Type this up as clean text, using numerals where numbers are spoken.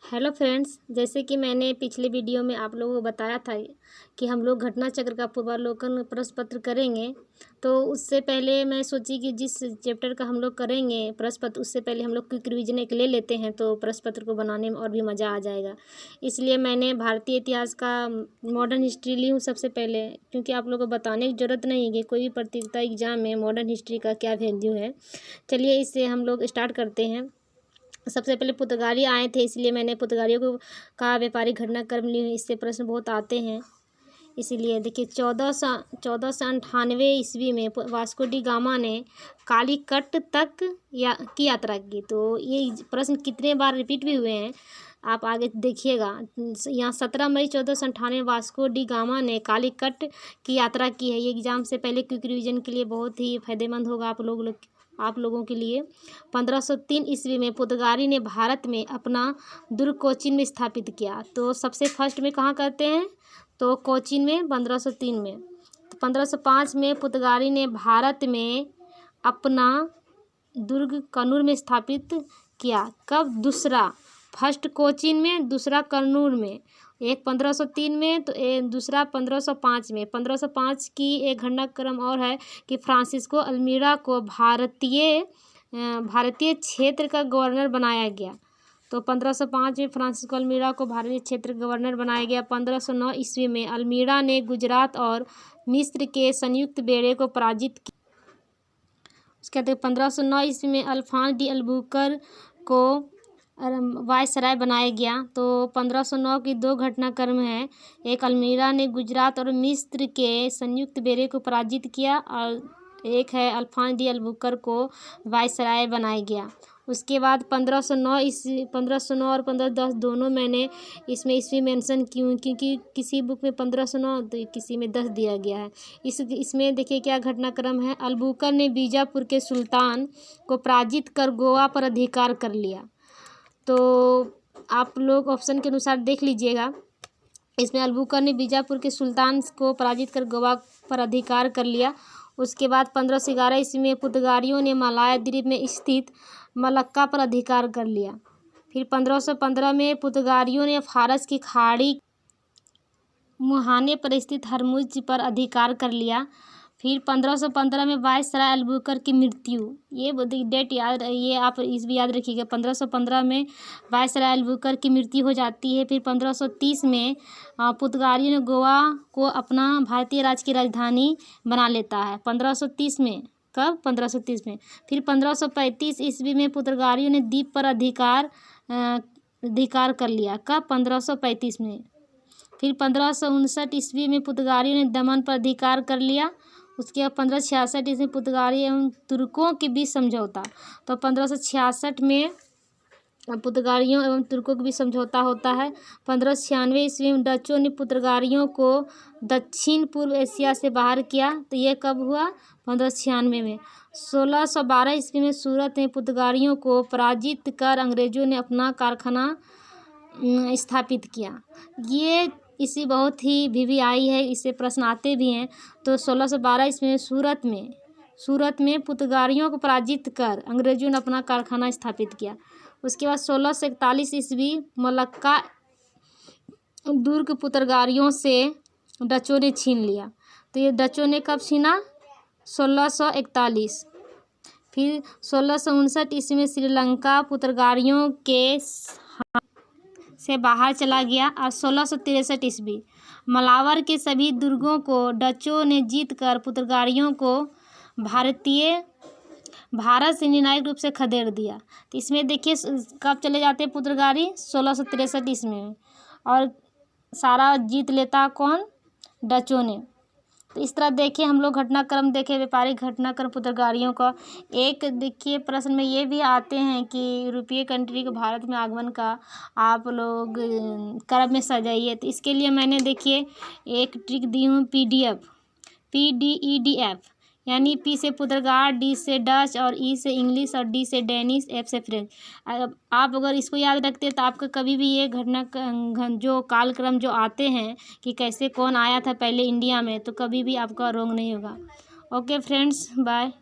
Hello friends, जैसे कि मैंने पिछले वीडियो में आप लोगों को बताया था कि हम लोग घटना चक्र का पूर्वावलोकन प्रश्न पत्र करेंगे। तो उससे पहले मैं सोची कि जिस चैप्टर का हम लोग करेंगे प्रश्न पत्र, उससे पहले हम लोग क्विक रिवीजन एक ले लेते हैं तो प्रश्न पत्र को बनाने में और भी मज़ा आ जाएगा। इसलिए मैंने भारतीय इतिहास का मॉडर्न हिस्ट्री ली हूँ सबसे पहले, क्योंकि आप लोगों को बताने की ज़रूरत नहीं है कि कोई भी प्रतियोगिता एग्जाम में मॉडर्न हिस्ट्री का क्या वैल्यू है। चलिए इससे हम लोग स्टार्ट करते हैं। सबसे पहले पुर्तगाली आए थे, इसलिए मैंने पुर्तगालियों को का व्यापारिक घटनाक्रम ली हुई। इससे प्रश्न बहुत आते हैं, इसीलिए देखिए 1498 ईस्वी में वास्को डी गामा ने कालीकट तक की यात्रा की। तो ये प्रश्न कितने बार रिपीट भी हुए हैं आप आगे देखिएगा। यहाँ 17 मई 1498 वास्को डी गामा ने कालीकट की यात्रा की है। ये एग्जाम से पहले क्विक रिवीजन के लिए बहुत ही फायदेमंद होगा आप लोगों के लिए। 1503 ईस्वी में पुर्तगाली ने भारत में अपना दुर्ग कोचीन में स्थापित किया। तो सबसे फर्स्ट में कहाँ करते हैं, तो कोचीन में 1503 में। तो 1505 में पुर्तगाली ने भारत में अपना दुर्ग कन्नूर में स्थापित किया। कब? दूसरा, फर्स्ट कोचीन में, दूसरा कन्नूर में। एक 1503 में तो दूसरा 1505 में। 1505 की एक घटनाक्रम और है कि फ्रांसिस्को अल्मीड़ा को भारतीय क्षेत्र का गवर्नर बनाया गया। तो 1505 में फ्रांसिस्को अल्मीड़ा को भारतीय क्षेत्र का गवर्नर बनाया गया। 1509 ईस्वी में अल्मीड़ा ने गुजरात और मिस्र के संयुक्त बेड़े को पराजित किया। उसके बाद 1509 ईस्वी में अल्फांस डी अल्बुकर्क को वायसराय बनाया गया। तो 1509 की दो घटनाक्रम हैं, एक अल्मीड़ा ने गुजरात और मिस्र के संयुक्त बेड़े को पराजित किया और एक है अल्फांस डी अल्बुकर्क को वायसराय बनाया गया। उसके बाद 1509 और 1510 दोनों मैंने इसमें ईस्वी मेंशन की हूँ, क्योंकि किसी बुक में 1509 तो किसी में 10 दिया गया है। इसमें देखिए क्या घटनाक्रम है। अल्बुकर्क ने बीजापुर के सुल्तान को पराजित कर गोवा पर अधिकार कर लिया। तो आप लोग ऑप्शन के अनुसार देख लीजिएगा। इसमें अल्बुकर्क ने बीजापुर के सुल्तान को पराजित कर गोवा पर अधिकार कर लिया। उसके बाद 1511 ईस्वी में पुर्तगालियों ने मलाया द्वीप में स्थित मलक्का पर अधिकार कर लिया। फिर 1515 में पुर्तगालियों ने फारस की खाड़ी मुहाने पर स्थित हरमुज पर अधिकार कर लिया। फिर 1515 में वायसराय अल्बुकर्क की मृत्यु, ये डेट याद, ये आप इस भी याद रखिएगा। 1515 में वायसराय अल्बुकर्क की मृत्यु हो जाती है। फिर 1530 में पुर्तगालियों ने गोवा को अपना भारतीय राज्य की राजधानी बना लेता है। 1530 में, कब? 1530 में। फिर 1535 ईस्वी में पुर्तगालियों ने द्वीप पर अधिकार कर लिया। कब? 1535 में। फिर 1559 ईस्वी में पुर्तगालियों ने दमन पर अधिकार कर लिया। उसके बाद 1566 ईस्वी में पुर्तगाली एवं तुर्कों के बीच समझौता। तो 1566 में पुर्तगालियों एवं तुर्कों के बीच समझौता होता है। 1596 ईस्वी में डचों ने पुर्तगालियों को दक्षिण पूर्व एशिया से बाहर किया। तो ये कब हुआ? 1596 में। 1612 ईस्वी में सूरत में पुर्तगालियों को पराजित कर अंग्रेजों ने अपना कारखाना स्थापित किया। ये इसी बहुत ही VVI है, इससे प्रश्न आते भी हैं। तो 1612 ईस्वी में सूरत में पुर्तगालियों को पराजित कर अंग्रेजों ने अपना कारखाना स्थापित किया। उसके बाद 1641 ईस्वी मलक्का दुर्ग पुर्तगालियों से डचों ने छीन लिया। तो ये डचों ने कब छीना? 1641। फिर 1659 ईस्वी में श्रीलंका पुर्तगालियों के से बाहर चला गया। और 1663 ईस्वी मलावर के सभी दुर्गों को डचों ने जीतकर पुर्तगालियों को भारत से निर्णायक रूप से खदेड़ दिया। तो इसमें देखिए कब चले जाते हैं पुर्तगाली? 1663 ईस्वी में। और सारा जीत लेता कौन? डचों ने। तो इस तरह देखिए हम लोग घटनाक्रम देखे, व्यापारिक घटनाक्रम पुर्तगालियों का। एक देखिए प्रश्न में ये भी आते हैं कि यूरोपीय कंट्री के भारत में आगमन का आप लोग क्रम में सजाइए। तो इसके लिए मैंने देखिए एक ट्रिक दी हूँ, PDEDF, यानी P से पुर्तगाल, D से डच और E से इंग्लिश और D से डेनिश, F से फ्रेंच। आप अगर इसको याद रखते हैं तो आपका कभी भी ये जो कालक्रम जो आते हैं कि कैसे कौन आया था पहले इंडिया में, तो कभी भी आपका रॉन्ग नहीं होगा। Okay friends, bye.